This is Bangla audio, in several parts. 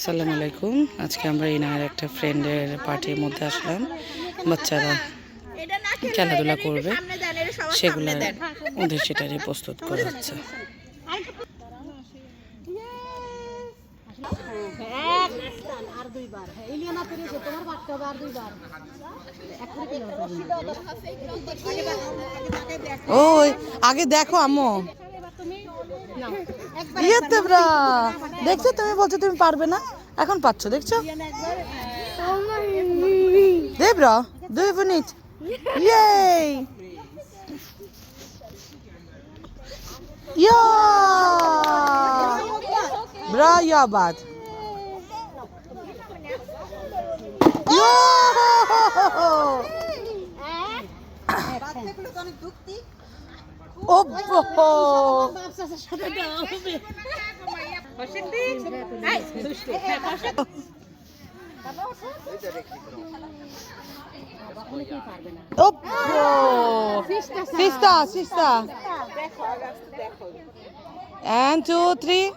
আসসালামু আলাইকুম। আজকে আমরা ইনার একটা ফ্রেন্ডের পার্টির মধ্যে আসলাম। বাচ্চারা খেলাধুলা করবে, সেগুলো ওদের সেটারই প্রস্তুত করা হচ্ছে। ওই আগে দেখো আম্মু, দেখছো তুমি বলছো তুমি পারবে না, এখন পাচ্ছ দেখছো। Debra do you want it? Yay! Yeah! Bra ya bad. Yo! Oh! Sister. And 2, 3.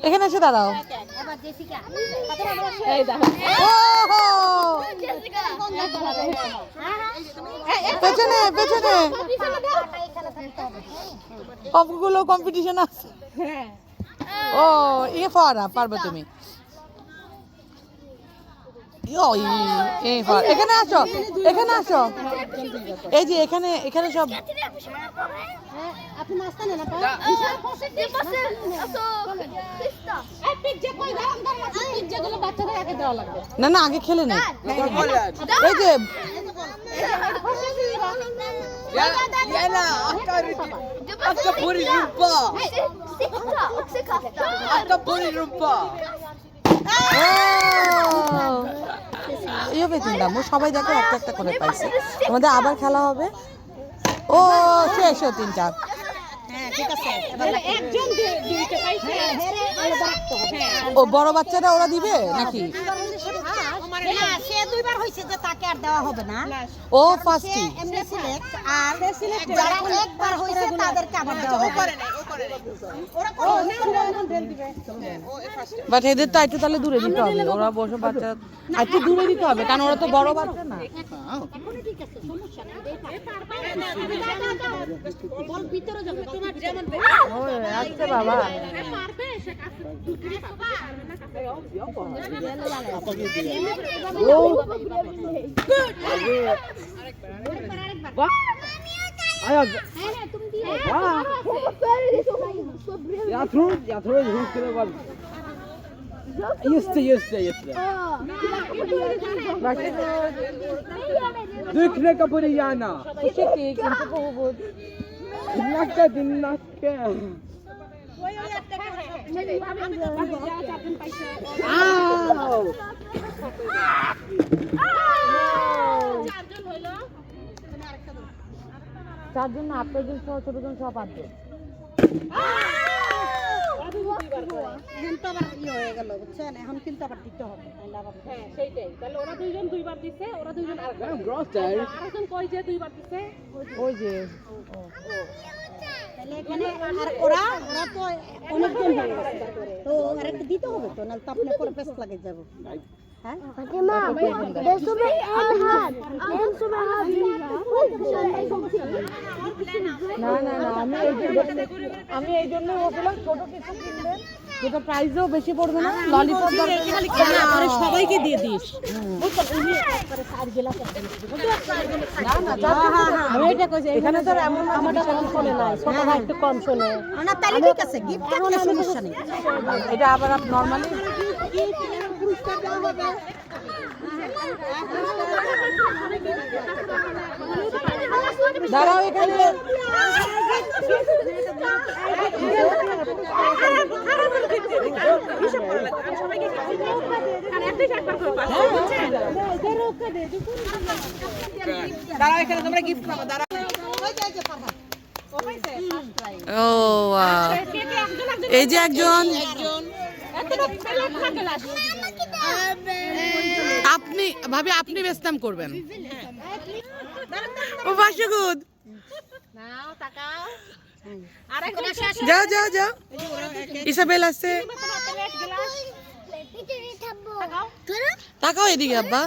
এখানে এসে দাঁড়াও। পেছনে সবগুলো কম্পিটিশন আছে। ও ইয়ে পারবে তুমি। এখানে আসো এই যে এখানে সব না আগে খেলে নেই। এই যে সবাই দেখো একটা করে পাইছে। আমাদের আবার খেলা হবে। ও শেষ 3টা। ও বড় বাচ্চারা ওরা দিবে নাকি? ও ফার্স্টই বাট এদের তো একটু তাহলে দূরে দিতে হবে। ওরা বসে বাচ্চা একটু দূরে দিতে হবে, কারণ ওরা তো বড় বাচ্চা না। আচ্ছা বাবা Dukne kapuriyana. Dinnakke. চারজন না, আপনাদের সহ ছোটজন সহ 5 জন। এখন কিন্তু আবার দিতে হবে। সেইটাই তাহলে ওরা দুইজন 2বার দিছে, ওরা দুইজন আরেকজন কই যে 2বার দিছে ওই যে তাহলে এখানে আর ওরা তো অনেকজন হয়ে গেছে, তো আরেকটা দিতে হবে তো, নাহলে তো আপনি পরে পেস্ট লাগে যাব। হ্যাঁ ফাতিমা দেসুবে হাত দেসুবে হাত না আমি এই জন্য বললাম ছোট কিছু কিনবে যেটা প্রাইসও বেশি পড়বে না। ললিপপ আরে সবাইকে দিয়ে দিস। আমি এটা কইছি এখানে তো এমন আমারটা কম চলে না, ছোট ভাই একটু কম চলে না, তাহলে ঠিক আছে, গিফট থাকলে সমস্যা নেই। এটা আবার নরমালি পুরস্কার দেওয়া হবে। দাঁড়াও এখানে তোমরা গিফট পাবো। ও এই যে একজন আপনি ভাবি আপনি বেস্তাম করবেন। ও বাসগুদ নাও তাকাও আরেকজন যাও যাও যাও ইসাবেল আছে প্লেট গ্লাস তাকাও তাকাও এদিকে আব্বা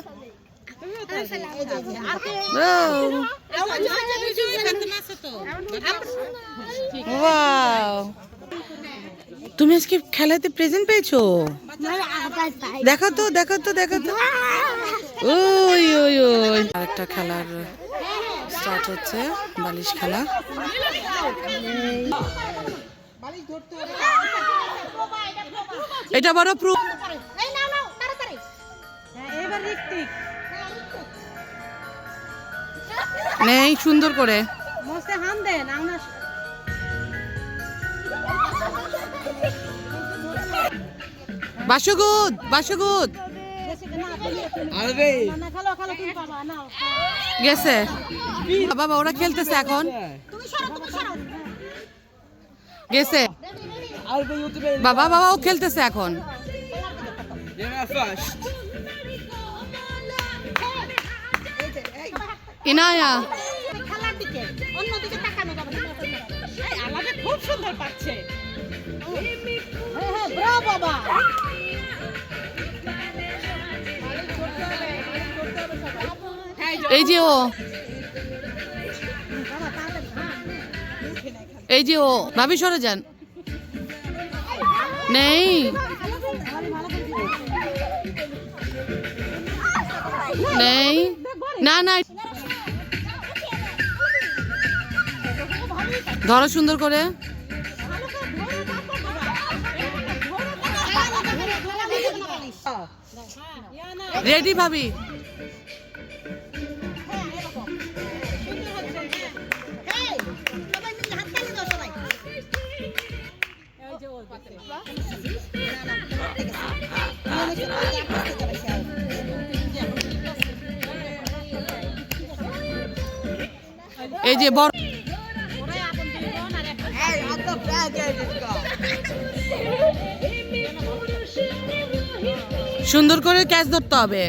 ওয়াও তুমি আজকে খেলাতে প্রেজেন্ট পেয়েছো দেখো তো দেখো তো দেখো তো ওই ওই ওই আরেকটা খেলার স্টার্ট হচ্ছে বালিশ খেলা এটা বড় প্রুফ এই নাও নাও তাড়াতাড়ি এবার রিক্তিক নেই সুন্দর করে মোস্তে হাম দেন আমরা বাসুগুদ বাসুগুদ আরে না খালো খালো তুমি বাবা নাও গেছে বাবা ওরা খেলতেছে এখন তুমি সরো গেছে আরে ইউটিউবে বাবা বাবা ও খেলতেছে এখন You're first. ইনায়া খেলার দিকে অন্যদিকে তাকানো যাবে না এই আলাদা খুব সুন্দর পাচ্ছে হ্যাঁ ব্রাভো বাবা এই যে ও এই যে ও ভাবি সরে যান নেই নেই না না ধরো সুন্দর করে রেডি ভাবি এই যে বড় Hey, I'm the bad guy this guy. সুন্দর করে ক্যাচ ধরতে হবে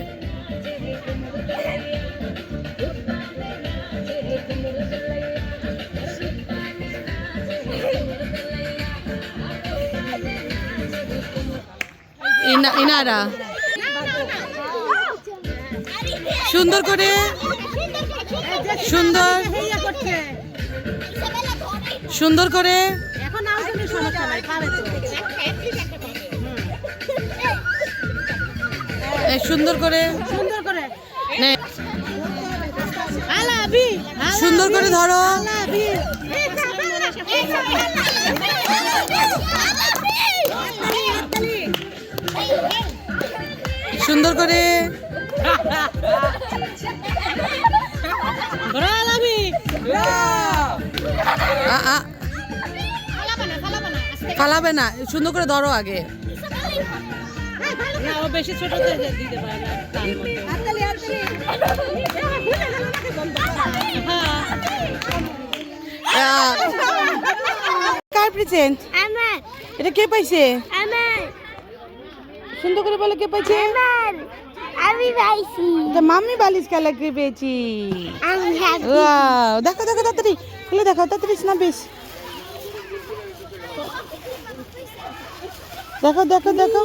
ইনারা সুন্দর করে সুন্দর সুন্দর করে এখন আর কোনো সমস্যা নাই পারে তো সুন্দর করে সুন্দর করে নে, আলাবি সুন্দর করে ধরো আলাবি সুন্দর করে আলাবি আ, ফালাবে না সুন্দর করে ধরো আগে না ও বেশি ছোট তো দিতে পারে না তার মতো হাততালি আহ, কার প্রেজেন্ট আমার এটা কে পাইছে আমার সুন্দর করে বলে কে পাইছে আমার আমি পাইছি এটা মাম্মি বালিশ খেলা কে পেয়েছি আমি হ্যাপি ওয়াও দেখো দেখো তাড়াতাড়ি খুলে দেখো তাড়াতাড়ি না বেশ দেখো দেখো দেখো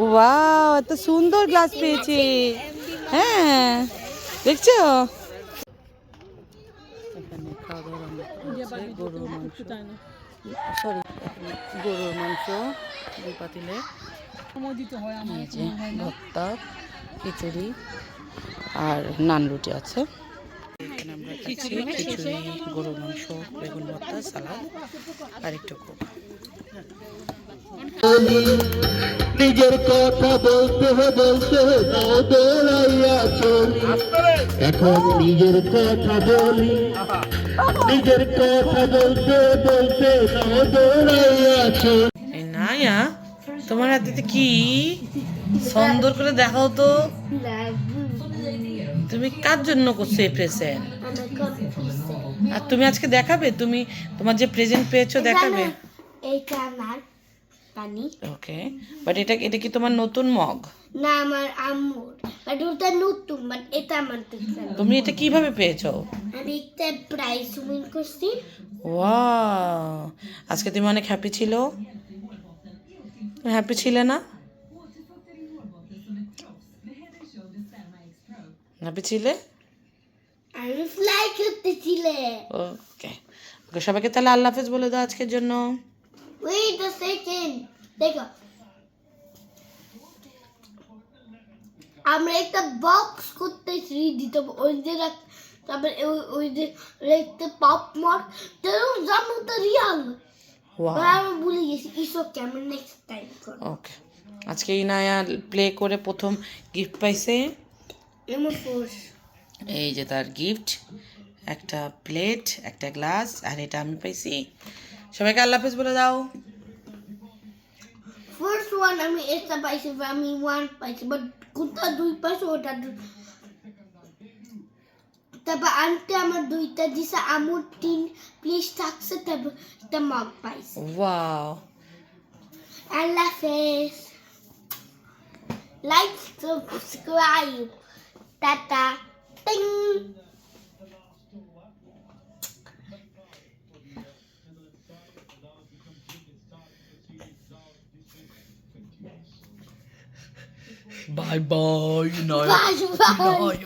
ওয়াও এত সুন্দর গ্লাস পেয়েছি হ্যাঁ দেখছো এখানে খাওয়া দাওয়া রান্না করা হচ্ছে, গরুর মাংস সরি গরুর মাংস দুই পাতিলে এই যে ভর্তা খিচুড়ি আর নান রুটি আছে এখানে আমরা খাচ্ছি খিচুড়ি গরুর মাংস বেগুন ভর্তা সালাদ আর একটু কোক নিজের কথা বলতে বলতে দৌড়াইয়া চলি এখন নিজের কথা বলি নিজের কথা বলতে বলতে দৌড়াইয়া চলি এই নাইয়া তোমার হাতে কি সুন্দর করে দেখাও তো তুমি কার জন্য করছো এই প্রেজেন্ট আর তুমি আজকে দেখাবে তুমি তোমার যে প্রেজেন্ট পেয়েছো দেখাবে এইটা আমার পানি ওকে, বাট এটা কি তোমার নতুন মগ? না আমার আম্মুর বাট ওটা নতুন বাট এটা আমার তো তুমি এটা কিভাবে পেয়েছো? আমি একটা প্রাইজ উইন করছি ওয়াও, আজকে তুমি অনেক হ্যাপি ছিলে না? হ্যাপি ছিলে? আমি ফ্লাই করতেছিলে ওকে ওকে, সবাইকে তাহলে আল্লাহ হাফেজ বলে দাও আজকের জন্য। ওয়েট আ সেকেন্ড দেখো আমরা একটা বক্স করতেছি দিতে ওই যে তারপরে ওই যে একটা পপ মট তেরো জামুটা রিয়াল ওয়াও, আমি ভুলে গেছি ইসো কেমন নেক্সট টাইম করব ওকে। আজকে ইনায়া প্লে করে প্রথম গিফট পাইছে। এমন ফোর্স এই যে তার গিফট, একটা প্লেট, একটা গ্লাস, আর এটা আমি পাইছি। সবাইকে আল্লাহ হাফেজ বলে দাও। ফার্স্ট ওয়ান আমি এটা পাইছি আমি ওয়ান পাইছি বাট কোনটা দুই পাইছি ওটা তারপর আনতে আমার দুইটা দিছে আমার তিন প্লিজ থাকছে তারপর একটা মগ পাইছি ওয়াও, আল্লাহ হাফেজ লাইক সাবস্ক্রাইব টাটা টিং বাই বাই বাই বাই